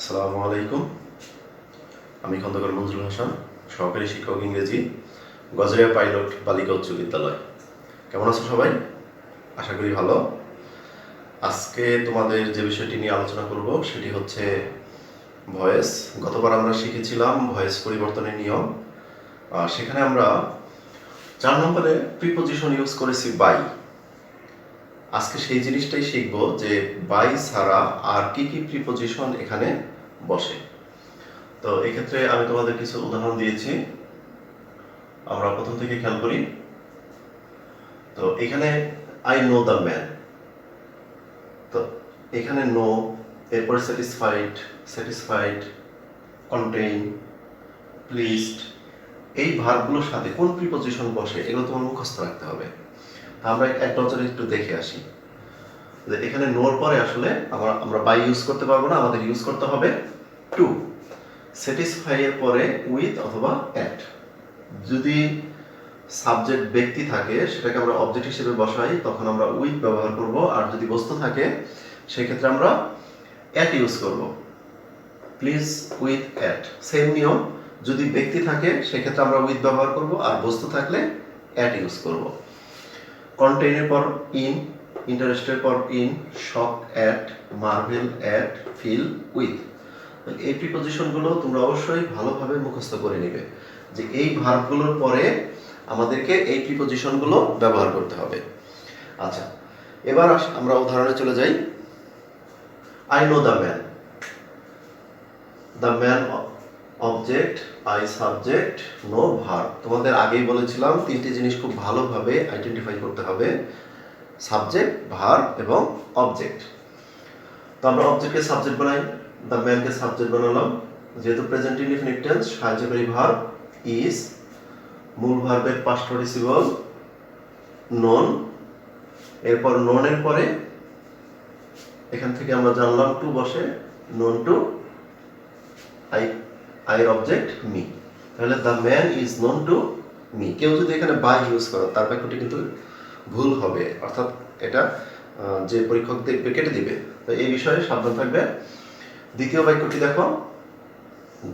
আসসালামু আলাইকুম। আমি খন্দকার নজরুল হাসান, সহকারী শিক্ষক ইংরেজি, গজারিয়া পাইলট বালিকা উচ্চ বিদ্যালয়। কেমন আছো সবাই? আশা করি ভালো। আজকে তোমাদের যে বিষয়টি নিয়ে আলোচনা করব সেটি হচ্ছে ভয়েস। গতবার আমরা শিখেছিলাম ভয়েস পরিবর্তনের নিয়ম। সেখানে আমরা 4 নম্বরে প্রিপোজিশন ইউজ করেছি বাই। আজকে সেই জিনিসটাই শিখব যে বাই ছাড়া আর কি কি প্রিপোজিশন এখানে বসে। তো এক্ষেত্রে আমি তোমাদের কিছু উদাহরণ দিয়েছি, আমরা প্রথম থেকে খেয়াল করি। তো এখানে আই নো দ্য ম্যান, তো এখানে নো, এরপরে স্যাটিসফাইড, কন্টেইন, প্লিজড, এই ভার্বগুলোর সাথে কোন প্রিপোজিশন বসে এগুলো তোমার মুখস্থ রাখতে হবে। তা আমরা এক নজরে একটু দেখে আসি যে এখানে নোর পরে আসলে আমরা বাই ইউজ করতে পারবো না, আমাদের ইউজ করতে হবে টু। স্যাটিসফাই এর পরে উইথ অথবা অ্যাট। যদি সাবজেক্ট ব্যক্তি থাকে সেটাকে আমরা অবজেক্ট হিসেবে বসাই, তখন আমরা উইথ ব্যবহার করব। আর যদি বস্তু থাকে সেক্ষেত্রে আমরা অ্যাট ইউজ করব। Please with at. সেম নিয়ম, যদি ব্যক্তি থাকে সেক্ষেত্রে আমরা উইথ ব্যবহার করব, আর বস্তু থাকলে অ্যাট ইউজ করব। কন্টেইনের পর ইন, ইন্টারেস্টের পর in, shock at, Marvel at, fill with. এই প্রিপোজিশনগুলো তোমরা অবশ্যই ভালোভাবে মুখস্থ করে নেবে যে এই ভার্বগুলোর পরে আমাদেরকে এই প্রিপোজিশনগুলো ব্যবহার করতে হবে। আচ্ছা, এবার আমরা উদাহরণে চলে যাই। I know the man, the man object, I subject, know verb. তোমাদের আগেই বলেছিলাম তিনটি জিনিস খুব ভালোভাবে আইডেন্টিফাই করতে হবে, সাবজেক্ট, ভার্ব এবং অবজেক্ট। তো আমরা অবজেক্টকে সাবজেক্ট বানাই, দ্য ম্যানকে সাবজেক্ট বানালাম। যেহেতু প্রেজেন্ট ইনডিফিনিট টেন্স, সাহায্যকারী ভার্ব ইজ, মূল ভার্বের পাস্ট পার্টিসিপল নন, এরপর ননের পরে এখান থেকে আমরা জানলাম টু বসে, নন টু, আইয়ের অবজেক্ট মি। তাহলে the man is known to me. কেউ যদি এখানে বাই ইউজ করো তার বাক্যটি কিন্তু ভুল হবে, অর্থাৎ এটা যে পরীক্ষক দেখবে কেটে দিবে। তো এই বিষয়ে সাবধান থাকবে। দ্বিতীয় বাক্যটি দেখো,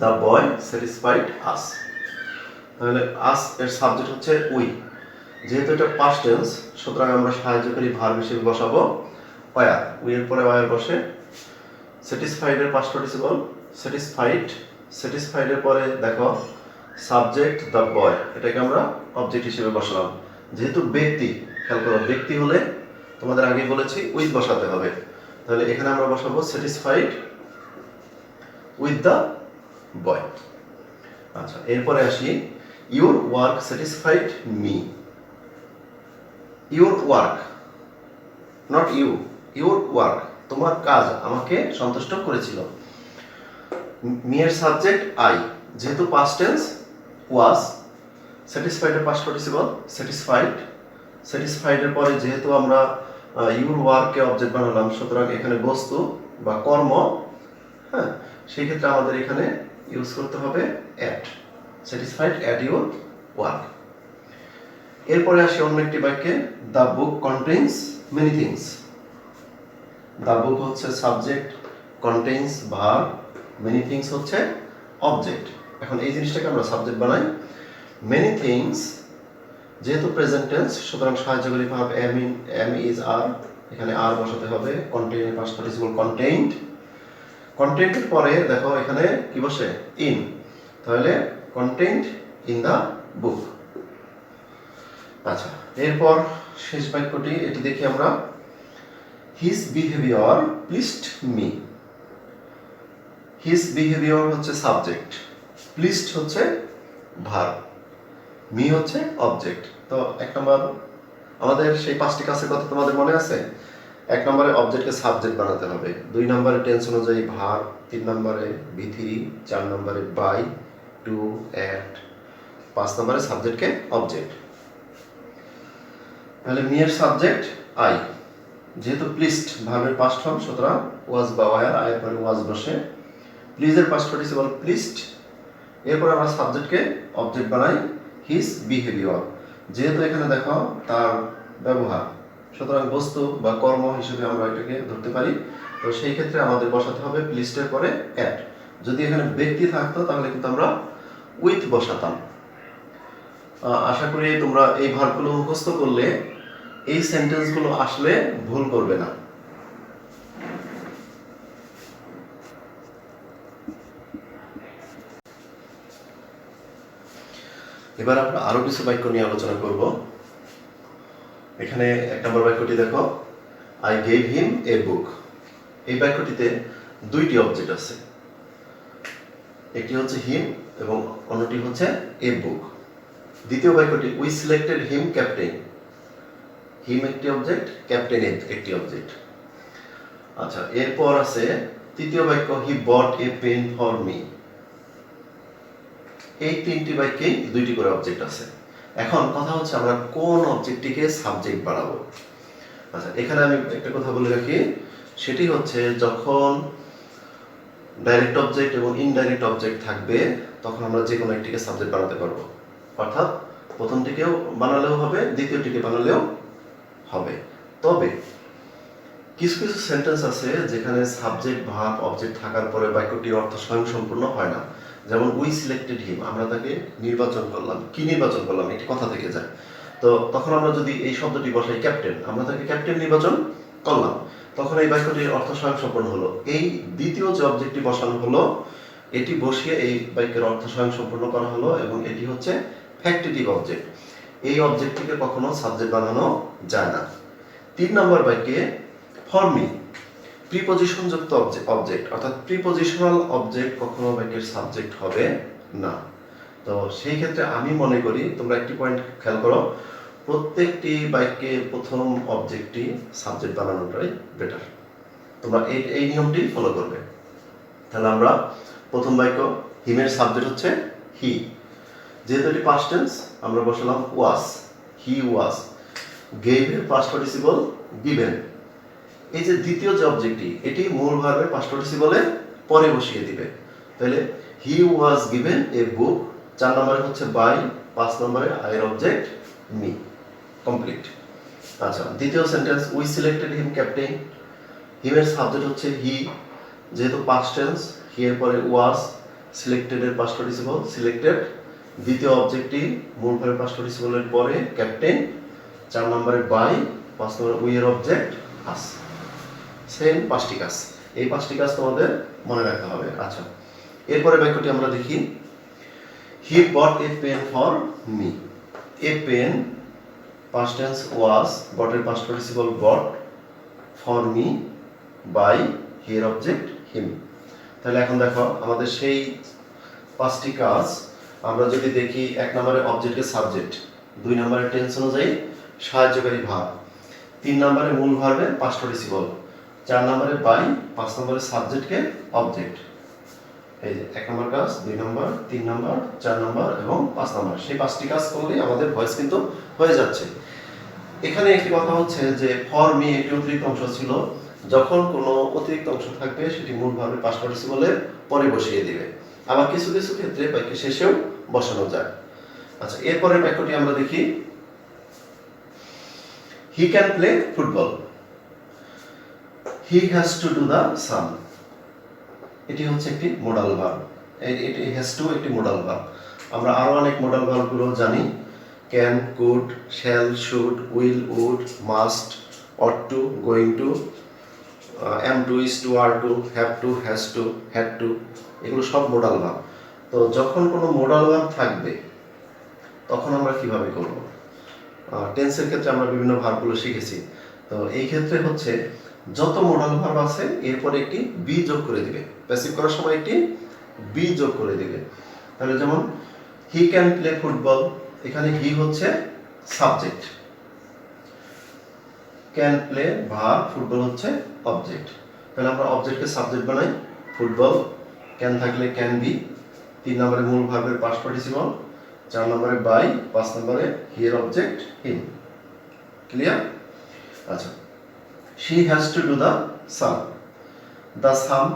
দ্য বয় স্যাটিসফাইড আস। তাহলে আস এর সাবজেক্ট হচ্ছে উই। যেহেতু এটা পাস্ট টেন্স, সুতরাং আমরা সাহায্যকারী ভার্ব হিসেবে বসাবো ওয়ার। উই এর পরে ওয়ার বসে। স্যাটিসফাইড এর পাস্ট পার্টিসিপল স্যাটিসফাইড এর পরে দেখো সাবজেক্ট দ্য বয়, এটাকে আমরা অবজেক্ট হিসেবে বসালাম। যেহেতু ব্যক্তি, খেয়াল করো ব্যক্তি হলে তোমাদের আগে বলেছি উইথ বসাতে হবে। তাহলে এখানে আমরা বসাবো স্যাটিসফাইড উইথ দ্য বয়। আচ্ছা, এরপরে আসি, your work satisfied me. Your work, not you, your work, তোমার কাজ আমাকে সন্তুষ্ট করেছিল। মি এর সাবজেক্ট আই, যেহেতু পাস্ট টেন্স ওয়াজ, স্যাটিসফাইড এর পাস্ট পার্টিসিপল স্যাটিসফাইড এর পরে যেহেতু আমরা ইউর ওয়ার্ককে অবজেক্ট বানালাম, সুতরাং এখানে বস্তু বা কর্ম, হ্যাঁ, সেই ক্ষেত্রে আমাদের এখানে ইউজ করতে হবে at, satisfied at your work. এরপরে আসি অন্য একটি বাক্যে, the book contains many things. The book হচ্ছে subject, contains verb, many things হচ্ছে অবজেক্ট। এখন এই জিনিসটাকে আমরা সাবজেক্ট বানাই। মেনি থিংস যেহেতু প্রেজেন্ট টেন্স, সুতরাং সাহায্যকারী ভার্ব এম ইজ আর, এখানে আর বসাতে হবে। কন্টেইনের পাস্ট পার্টিসিপল কন্টেইনড। কন্টেন্টের পরে দেখো এখানে কি বসে, ইন। তাহলে কন্টেন্ট ইন দ্য বুক। আচ্ছা, এরপর শেষ বাক্যটি, এটি দেখি আমরা, his behaviour pleased me. His behaviour হচ্ছে সাবজেক্ট, প্লিজড হচ্ছে ভার্ব, মি হচ্ছে অবজেক্ট। তো এক নম্বর আমাদের সেই 5টি কাজের কথা তোমাদের মনে আছে। 1 নম্বরে অবজেক্টকে সাবজেক্ট বানাতে হবে, 2 নম্বরে টেন্স অনুযায়ী ভার্ব, 3 নম্বরে বি3, 4 নম্বরে বাই, টু, অ্যাট, 5 নম্বরে সাবজেক্টকে অবজেক্ট। তাহলে মি এর সাবজেক্ট আই, যেহেতু প্লিজড ভার্বের পাস্ট ফর্ম, সুতরাং ওয়াজ বা ওয়ার, আয়ের পরে ওয়াজ বসে। প্লিজ এর পাস্ট পার্টিসিপল প্লিজড। এরপর আমরা সাবজেক্টকে অবজেক্ট বানাই হিজ বিহেভিয়ার, যেহেতু এখানে দেখো তার ব্যবহার, সুতরাং বস্তু বা কর্ম হিসেবে আমরা এটাকে ধরতে পারি। তো সেই ক্ষেত্রে আমাদের বসাতে হবে প্লিজড এর পরে অ্যাট। যদি এখানে ব্যক্তি থাকতো তাহলে কিন্তু আমরা উইথ বসাতাম। আশা করি তোমরা এই ভার্বগুলো মুখস্থ করলে এই সেন্টেন্সগুলো আসলে ভুল করবে না। এবার আমরা আরো কিছু বাক্য নিয়ে আলোচনা করব। এখানে 1 নম্বর বাক্যটি দেখো, আই গেভ হিম এ বুক। এই বাক্যটিতে দুইটি অবজেক্ট আছে, একটি হচ্ছে হিম এবং অন্যটি হচ্ছে এ বুক। দ্বিতীয় বাক্যটি উই সিলেক্টেড হিম ক্যাপ্টেন। হিম একটি অবজেক্ট, ক্যাপ্টেন একটি অবজেক্ট। আচ্ছা, এরপর আছে তৃতীয় বাক্য, হি bought a pen for me. এই তিনটি বাক্যে দুইটি করে অবজেক্ট আছে। এখন কথা হচ্ছে আমরা কোন অবজেক্টটিকে সাবজেক্ট বানাবো। আচ্ছা, এখানে আমি একটা কথা বলে রাখি, সেটি হচ্ছে যখন ডাইরেক্ট অবজেক্ট এবং ইনডাইরেক্ট অবজেক্ট থাকবে তখন আমরা যে কোনো একটিকে সাবজেক্ট বানাতে পারবো। অর্থাৎ প্রথমটিকেও বানালেও হবে, দ্বিতীয়টিকে বানালেও হবে। তবে কিছু কিছু সেন্টেন্স আছে যেখানে সাবজেক্ট ভার্ব অবজেক্ট থাকার পরে বাক্যটির অর্থ স্বয়ংসম্পূর্ণ হয় না। যেমন উই সিলেক্টেড হিম, আমরা তাকে নির্বাচন করলাম। কি নির্বাচন করলাম? একটি কথা থেকে যায়। তো তখন আমরা যদি এই শব্দটি বসাই ক্যাপ্টেন, আমরা তাকে ক্যাপ্টেন নির্বাচন করলাম, তখন এই বাক্যটির অর্থ স্বয়ংসম্পূর্ণ হলো। এই দ্বিতীয় যে অবজেক্টটি বসানো হলো, এটি বসিয়ে এই বাক্যের অর্থ স্বয়ংসম্পূর্ণ করা হলো এবং এটি হচ্ছে ফ্যাক্টিটিভ অবজেক্ট। এই অবজেক্টটিকে কখনো সাবজেক্ট বানানো যায় না। 3 নম্বর বাক্যে ফর মি, প্রিপজিশন যুক্ত অবজেক্ট, অর্থাৎ প্রিপজিশনাল অবজেক্ট কখনো বাক্যের সাবজেক্ট হবে না। তো সেই ক্ষেত্রে আমি মনে করি তোমরা একটি পয়েন্ট খেয়াল করো, প্রত্যেকটি বাক্যে প্রথম অবজেক্টটি সাবজেক্ট বানানোটাই বেটার। তোমরা এই নিয়মটি ফলো করবে। তাহলে আমরা প্রথম বাক্য, হিমের সাবজেক্ট হচ্ছে হি, যেহেতু এটি পাস্ট টেন্স আমরা বসালাম ওয়াজ, হি ওয়াজ। গেভ এর পাস্ট পার্টিসিপল গিভেন। এই যে দ্বিতীয় যে অবজেক্টটি, এটি মূল ভার্বের পাস্ট পার্টিসিপলে পরে বসিয়ে দিবে। তাহলে হি ওয়াজ গিভেন এ বুক, 4 নম্বরে হচ্ছে বাই, 5 নম্বরে আই এর অবজেক্ট মি। কমপ্লিট। আচ্ছা, দ্বিতীয় sentence, we selected him captain. হিমের সাবজেক্ট হচ্ছে হি, যেহেতু পাস্ট টেন্স হি এর পরে ওয়াজ, সিলেক্টেড এর পাস্ট পার্টিসিপল সিলেক্টেড, দ্বিতীয় অবজেক্টটি মূল ভার্বের পাস্ট পার্টিসিপলের পরে ক্যাপ্টেন, 4 নম্বরে বাই, 5 নম্বরে উই এর অবজেক্ট আস। সেম 5টি কাজ, এই 5টি কাজ তোমাদের মনে রাখতে হবে। আচ্ছা, এরপরে বাক্যটি আমরা দেখি, he bought a pen for me. A pen past tense was, bought এর past participle bought, for me by, he এর অবজেক্ট হিম। তাহলে এখন দেখো আমাদের সেই 5টি কাজ আমরা যদি দেখি, 1 নম্বরে অবজেক্টের সাবজেক্ট, 2 নম্বরে টেন্স অনুযায়ী সাহায্যকারী ভার্ব, 3 নম্বরে মূল ভার্বের পাস্ট পার্টিসিপল, 4 নম্বরে বাই, 5 নম্বরে সাবজেক্টকে অবজেক্ট। এই যে 1 নম্বর কাজ, 2 নম্বর, 3 নম্বর, 4 নম্বর এবং 5 নম্বর, সেই 5টি কাজ করলেই আমাদের ভয়েস কিন্তু হয়ে যাচ্ছে। এখানে একটি কথা হচ্ছে যে ফর মি একটি অতিরিক্ত অংশ ছিল, যখন কোনো অতিরিক্ত অংশ থাকবে সেটি মূল ভার্বের পাস্ট পার্টিসিপলের পরে বসিয়ে দিবে। আবার কিছু কিছু ক্ষেত্রে বাক্যের শেষেও বসানো যায়। আচ্ছা, এরপরের বাক্যটি আমরা দেখি, he can play football. He has to do the sum. এটি হচ্ছে একটি মোডাল ভার্ব। এটি হ্যাজ টু একটি মোডাল ভার্ব। আমরা আরো অনেক মোডাল ভার্বগুলো জানি, can, could, shall, should, will, would, must, ought to, going to, am to, is to, are to, have to, has to, had to, এগুলো সব মোডাল ভার্ব। তো যখন কোনো মোডাল ভার্ব থাকবে তখন আমরা কিভাবে করব? টেন্সের ক্ষেত্রে আমরা বিভিন্ন ভার্বগুলো শিখেছি। তো এই ক্ষেত্রে হচ্ছে যত মোডাল ভার্ব আছে এরপরে একটি বি যোগ করে দিবে, প্যাসিভ করার সময় একটি বি যোগ করে দিবে। তাহলে যেমন হি ক্যান প্লে ফুটবল, এখানে হি হচ্ছে subject, can play verb, football হচ্ছে অবজেক্ট। তাহলে আমরা অবজেক্টকে সাবজেক্ট বানাই, ফুটবল, ক্যান থাকলে ক্যান বি, 3 নম্বরে মূল ভার্বের পাস্ট পার্টিসিপল, 4 নম্বরে বাই, 5 নম্বরে হি এর অবজেক্ট হিম। ক্লিয়ার? আচ্ছা, she has to do the sum. The sum,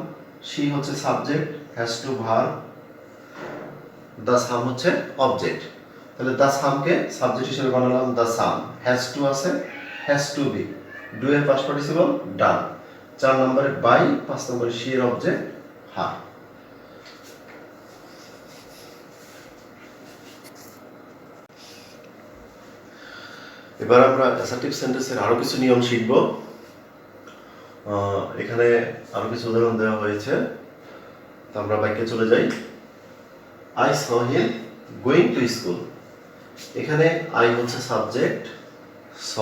she হচ্ছে subject, has to verb, the sum হচ্ছে অবজেক্ট। তাহলে the sum কে সাবজেক্ট হিসেবে বানালাম, the sum, has to আছে, হ্যাজ টু বি, ডু এর পাস্ট পার্টিসিপল ডান, 4 নম্বরে by, 5 নম্বরে she এর অবজেক্ট হার। এবার আমরা অ্যাসার্টিভ সেন্টেন্সের আরো কিছু নিয়ম শিখব। এখানে আরো কিছু উদাহরণ দেওয়া হয়েছে, তো আমরা বাক্যে চলে যাই। I saw him going to school. এখানে আই হচ্ছে সাবজেক্ট, স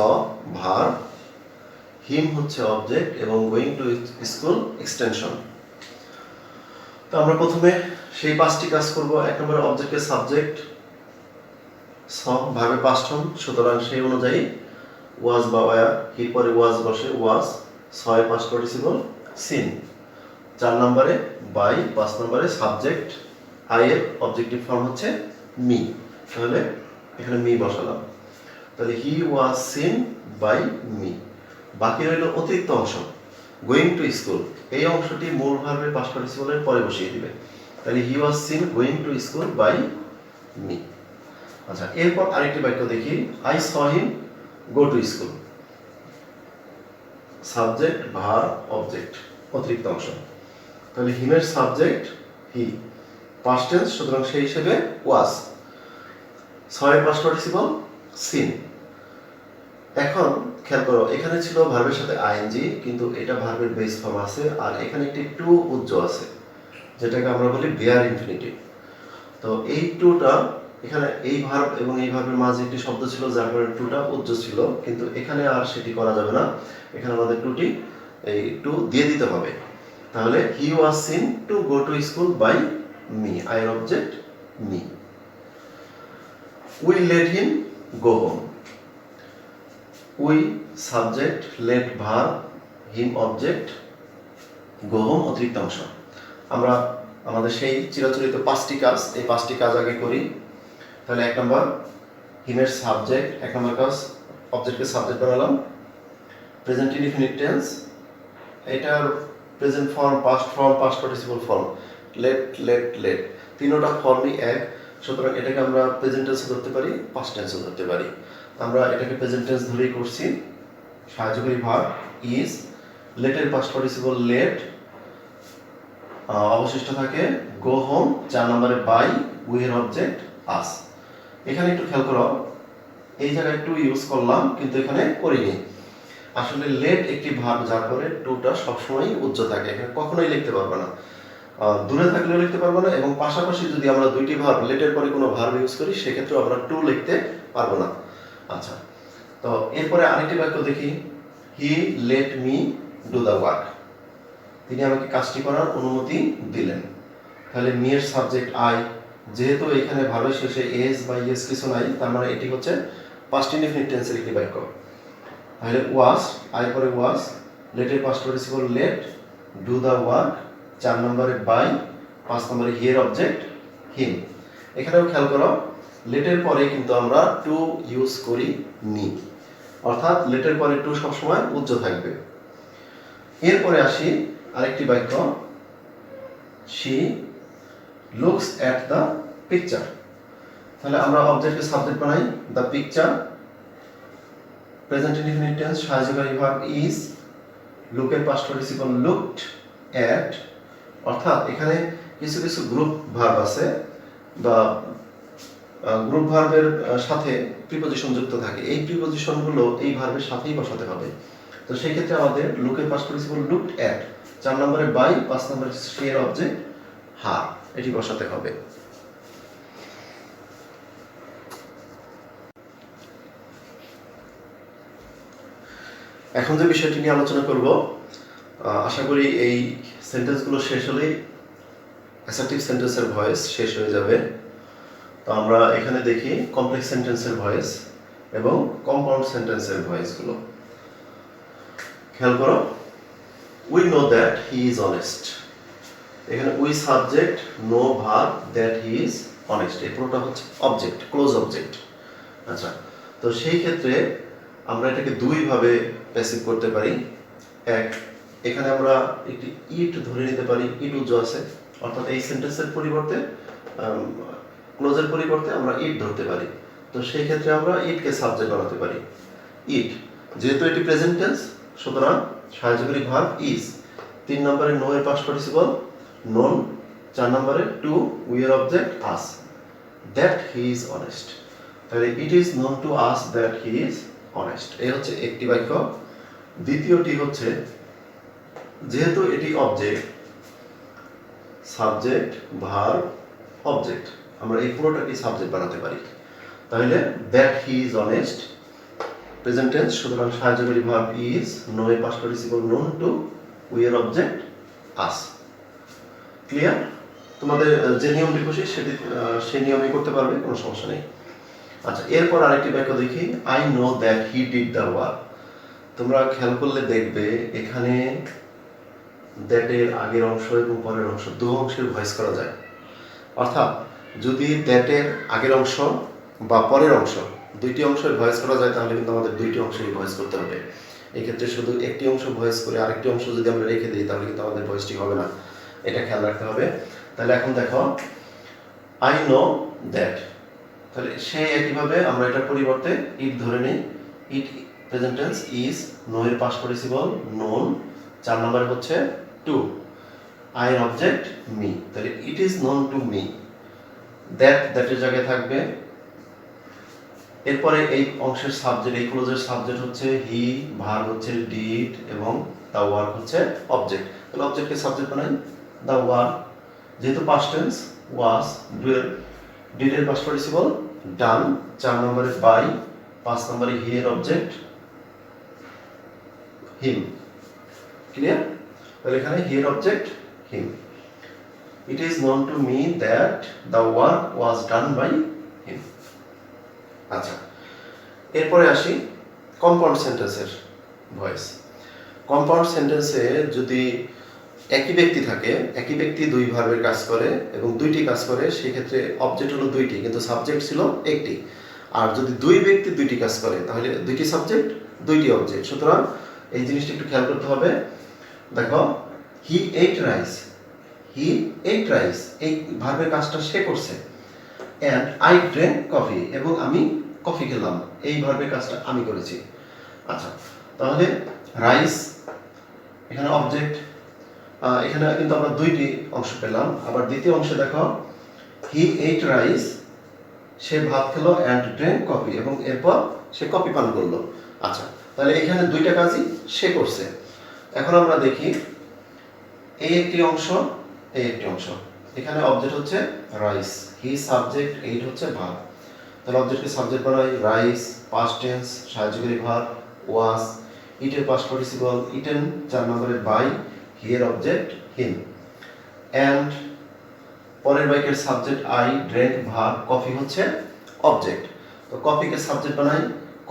ভার্ব, হিম হচ্ছে অবজেক্ট এবং গোয়িং টু স্কুল এক্সটেনশন। তো আমরা প্রথমে সেই 5টি কাজ করব। 1 নম্বরে অবজেক্টের সাবজেক্ট স, ভার্বে পাস্ট ফর্ম, সুতরাং সেই অনুযায়ী ওয়াজ বা ওয়ার, হির পরে ওয়াজ বসে, ওয়াজ, ছয় পাস্ট পার্টিসিপল সিন। 4 নম্বরে বাই, 5 নম্বরে সাবজেক্ট, আই এর অবজেক্টিভ ফর্ম হচ্ছে মি, তাহলে এখানে মি বসালাম। তাহলে he was seen by me. বাকি রইল অতিরিক্ত অংশ, গোয়িং টু স্কুল। এই অংশটি মূল ভার্বের পাস্ট পার্টিসিপলের পরে বসিয়ে দিবে। তাহলে he was seen going to school by me. আচ্ছা, এরপর আরেকটি বাক্য দেখি। I saw him go to school. Subject, verb, object, অতিরিক্ত অংশ। তাহলে হিমের সাবজেক্ট হি, পাস্ট টেন্স, সুতরাং সেই হিসেবে ওয়াজ। 6 পাস্ট পার্টিসিপল সিন। এখন খেয়াল করো, এখানে ছিল ভার্বের সাথে আইএনজি, কিন্তু এটা ভার্বের বেস ফর্ম আছে, আর এখানে একটি টু উজ্জ আছে, যেটাকে আমরা বলি বেয়ার ইনফিনিটিভ। তো এই টুটা এখানে এই ভার্ব এবং এই ভার্বের মাঝে একটি শব্দ ছিল, যার কারণে টুটা উজ্জ ছিল, কিন্তু এখানে আর সেটি করা যাবে না। এখানে আমাদের টুটি এই টু দিয়ে দিতে হবে। তাহলে he was seen to go to school by me, I এর object me. We let him go home. We subject, let verb, him object, go home অতিরিক্ত অংশ। আমরা আমাদের সেই চিরাচরিত 5টি কাজ, এই 5টি কাজ আগে করি। তাহলে 1 নম্বর হিমের সাবজেক্ট, 1 নম্বর কাজ অবজেক্টকে সাবজেক্ট বানালাম। প্রেজেন্ট ইনডিফিনিট টেন্স, এটার present form, past form, past participle form, let let let, তিনোটা ফর্মই এক, সুতরাং এটাকে আমরা প্রেজেন্ট টেন্সে ধরতে পারি, পাস্ট টেন্সে ধরতে পারি। আমরা এটাকে প্রেজেন্ট টেন্স ধরেই করছি। সাহায্যকারী ভার্ব ইজ, লেটের পাস্ট পার্টিসিপল লেট, অবশিষ্ট থাকে গো হোম, 4 নম্বরে বাই, উই এর অবজেক্ট আস। এখানে একটু খেয়াল করো, এই জায়গায় টু ইউজ করলাম, কিন্তু এখানে করিনি। আসলে লেট একটি ভার্ব, যার পরে টুটা সবসময় উজ্জ থাকে, এখানে কখনোই লিখতে পারবে না, দূরে থাকলেও লিখতে পারবো না, এবং পাশাপাশি যদি আমরা দুইটি ভার্ব, লেটের পরে কোনো ভার্ব ইউজ করি, সেক্ষেত্রে আমরা টু লিখতে পারবো না। আচ্ছা, তো এরপরে আরেকটি বাক্য দেখি। He let me do the work. তিনি আমাকে কাজটি করার অনুমতি দিলেন। তাহলে মি এর সাবজেক্ট আই, যেহেতু এখানে ভার্বের শেষে এস বা ইয়েস কিছু নাই, তার মানে এটি হচ্ছে পাস্ট ইনডিফিনিট টেন্সের একটি বাক্য। তাহলে ওয়াজ, আই পরে ওয়াজ, লেটের past participle let, do the work, 4 নম্বরে বাই, 5 নম্বরে হিয়ার অবজেক্ট হিম। এখানেও খেয়াল করো, লেটের পরে কিন্তু আমরা টু ইউজ করি নি, অর্থাৎ লেটের পরে টু সবসময় উজ্জ থাকবে। এরপরে আসি আরেকটি বাক্য, she looks at the picture. তাহলে আমরা অবজেক্টকে সাবজেক্ট বানাই, the picture, present indefinite tense, সাহায্যকারী ভার্ব ইজ, লুকের পাস্ট পার্টিসিপল লুকড অ্যাট। অর্থাৎ এখানে কিছু কিছু গ্রুপ ভার্ব আছে, বা গ্রুপ ভার্বের সাথে প্রিপজিশন যুক্ত থাকে, এই প্রিপজিশনগুলো এই ভার্বের সাথেই বসাতে হবে। তো সেই ক্ষেত্রে আমাদের লুকের পাস্ট পার্টিসিপল লুকড অ্যাট, 4 নম্বরে বাই, 5 নম্বরে সি এর অবজেক্ট হার, এটি বসাতে হবে। এখন যে বিষয়টি নিয়ে আলোচনা করব, আশা করি এই সেন্টেন্সগুলো শেষ হলেই অ্যাসার্টিভ সেন্টেন্সের ভয়েস শেষ হয়ে যাবে। তো আমরা এখানে দেখি কমপ্লেক্স সেন্টেন্সের ভয়েস এবং কম্পাউন্ড সেন্টেন্সের ভয়েসগুলো। খেয়াল করো, we know that he is honest. এখানে we subject, know verb, that he is honest, এই পুরোটা হচ্ছে অবজেক্ট, ক্লোজ অবজেক্ট। আচ্ছা, তো সেই ক্ষেত্রে আমরা এটাকে দুইভাবে প্যাসিভ করতে পারি। এক, এখানে আমরা একটি ইট ধরে নিতে পারি, ইট উজ্জ আছে, অর্থাৎ এই সেন্টেন্সের পরিবর্তে, ক্লোজের পরিবর্তে আমরা ইট ধরতে পারি। তো সেই ক্ষেত্রে আমরা ইটকে সাবজেক্ট বানাতে পারি, ইট। যেহেতু এটি প্রেজেন্ট টেন্স সুতরাং সাহায্যকারী ভার্ব ইজ। 3 নম্বরে নো এর পাস্ট পার্টিসিপল নোন, 4 নম্বরে টু উই এর object us, that he is honest. তাহলে it is known to us that he is honest, এই হচ্ছে একটি বাক্য। দ্বিতীয়টি হচ্ছে যেহেতু এটি অবজেক্ট, সাবজেক্ট ভার্ব অবজেক্ট, আমরা এই পুরোটাকে সাবজেক্ট বানাতে পারি। তাহলে that he is honest present tense, সুতরাং সাহায্যকারী ভার্ব ইজ, নো এর past participle known, to we এর অবজেক্ট আস। ক্লিয়ার? তোমাদের যে নিয়মটি খুশি সেটি সেই নিয়মে করতে পারবে, কোনো সমস্যা নেই। আচ্ছা, এরপর আরেকটি বাক্য দেখি, I know that he did the work. তোমরা খেয়াল করলে দেখবে এখানে দ্যাট এর আগের অংশ এবং পরের অংশ দু অংশের ভয়েস করা যায়। অর্থাৎ যদি দ্যাট এর আগের অংশ বা পরের অংশ দুইটি অংশের ভয়েস করা যায় তাহলে কিন্তু আমাদের দুইটি অংশেই ভয়েস করতে হবে। এক্ষেত্রে শুধু একটি অংশ ভয়েস করে আরেকটি অংশ যদি আমরা রেখে দিই তাহলে কিন্তু আমাদের ভয়েসটি হবে না, এটা খেয়াল রাখতে হবে। তাহলে এখন দেখো আই নো দ্যাট, তাহলে সেই একইভাবে আমরা এটার পরিবর্তে ইট ধরে নিই। It present tense is, know এর পাস্ট পার্টিসিপল নোন, 4 নম্বরে হচ্ছে টু, আই এর অবজেক্ট মি, তাহলে it is known to me, দ্যাটের জায়গায় থাকবে। এরপরে এই অংশের সাবজেক্ট, এই ক্লোজের সাবজেক্ট হচ্ছে হি, ভার্ব হচ্ছে ডিড এবং দ্য ওয়ার্ক হচ্ছে অবজেক্ট। তাহলে অবজেক্টকে সাবজেক্ট বানাই, দ্য ওয়ার্ক যেহেতু পাস্ট টেন্স ওয়াজ, ডিড এর পাস্ট পার্টিসিপল ডান, 4 নম্বরে বাই, 5 নম্বরে হি এর অবজেক্ট হিম। ক্লিয়ার? তাহলে এখানে হি এর object him. It is known to me that the work was done by him. আচ্ছা, এরপরে আসি কম্পাউন্ড সেন্টেন্সের ভয়েস। কম্পাউন্ড সেন্টেন্সে যদি একই ব্যক্তি থাকে, একই ব্যক্তি দুই ভার্বের কাজ করে এবং দুইটি কাজ করে, সেক্ষেত্রে অবজেক্ট হলো দুইটি কিন্তু সাবজেক্ট ছিল একটি। আর যদি দুই ব্যক্তি দুইটি কাজ করে তাহলে দুইটি সাবজেক্ট দুইটি অবজেক্ট। সুতরাং এই জিনিসটা একটু খেয়াল করতে হবে। দেখো হি এইট রাইস, হি এইট রাইস এই ভার্বের কাজটা সে করছে, অ্যান্ড আই ড্রিঙ্ক কফি এবং আমি কফি খেলাম, এই ভার্বের কাজটা আমি করেছি। আচ্ছা, তাহলে রাইস এখানে অবজেক্ট, এখানে কিন্তু আমরা দুইটি অংশ পেলাম। আবার দ্বিতীয় অংশে দেখো হি এইট রাইস, সে ভাত খেলো, অ্যান্ড ড্রিঙ্ক কফি এবং এরপর সে কফি পান করলো। আচ্ছা, তাহলে এখানে দুইটা কাজই সে করছে। এখন আমরা দেখি এই একটি অংশ, এই একটি অংশ, এখানে অবজেক্ট হচ্ছে রাইস, হি সাবজেক্ট, এইট হচ্ছে ভার্ব। তাহলে অবজেক্টকে সাবজেক্ট বানাই, রাইস পাস্ট টেন্স সাহায্যকারী ভার্ব ওয়াজ, ইটের পাস্ট পার্টিসিপল ইটেন, 4 নম্বরে বাই, হি এর অবজেক্ট হিম, অ্যান্ড পরের বাক্যের subject I, drink verb, coffee হচ্ছে অবজেক্ট। তো কফিকে সাবজেক্ট বানাই,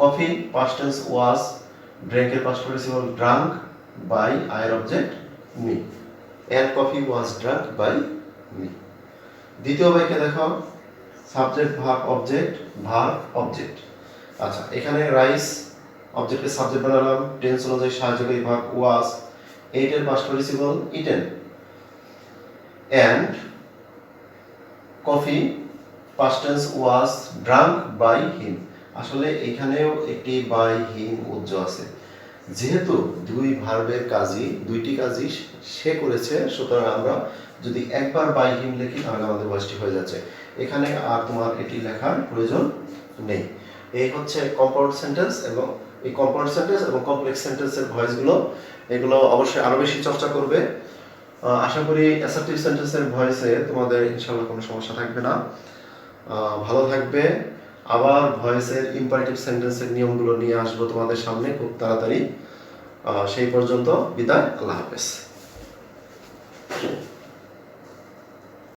কফি পাস্ট টেন্স ওয়াজ, ড্রিঙ্কের past participle drunk, by I এর object me, and coffee was drunk by me. দ্বিতীয় বাক্যে দেখো subject verb object, verb object. আচ্ছা, এখানে রাইস অবজেক্টকে সাবজেক্ট বানালাম, টেন্স অনুযায়ী সাহায্যকারী ভার্ব ওয়াজ, এইট এর past participle eaten, and coffee past tense was drunk by him. আসলে এখানেও একটি বাই হিম উজ্জ আছে, যেহেতু দুই ভার্বের কাজই, দুইটি কাজই সে করেছে, সুতরাং আমরা যদি একবার বাই হিম লিখি তাহলে আমাদের ভয়েসটি হয়ে যাচ্ছে। এখানে আর তোমার এটি লেখার প্রয়োজন নেই। এই হচ্ছে কম্পাউন্ড সেন্টেন্স এবং এই কম্পাউন্ড সেন্টেন্স এবং কমপ্লেক্স সেন্টেন্সের ভয়েসগুলো, এগুলো অবশ্যই আরও বেশি চর্চা করবে। আশা করি অ্যাসার্টিভ সেন্টেন্সের ভয়েসে তোমাদের ইনশাআল্লাহ কোনো সমস্যা থাকবে না। ভালো থাকবে। আবার ভয়েসের ইম্পারেটিভ সেন্টেন্সের নিয়মগুলো নিয়ে আসবো তোমাদের সামনে খুব তাড়াতাড়ি। সেই পর্যন্ত বিদায়, আল্লাহ হাফেজ।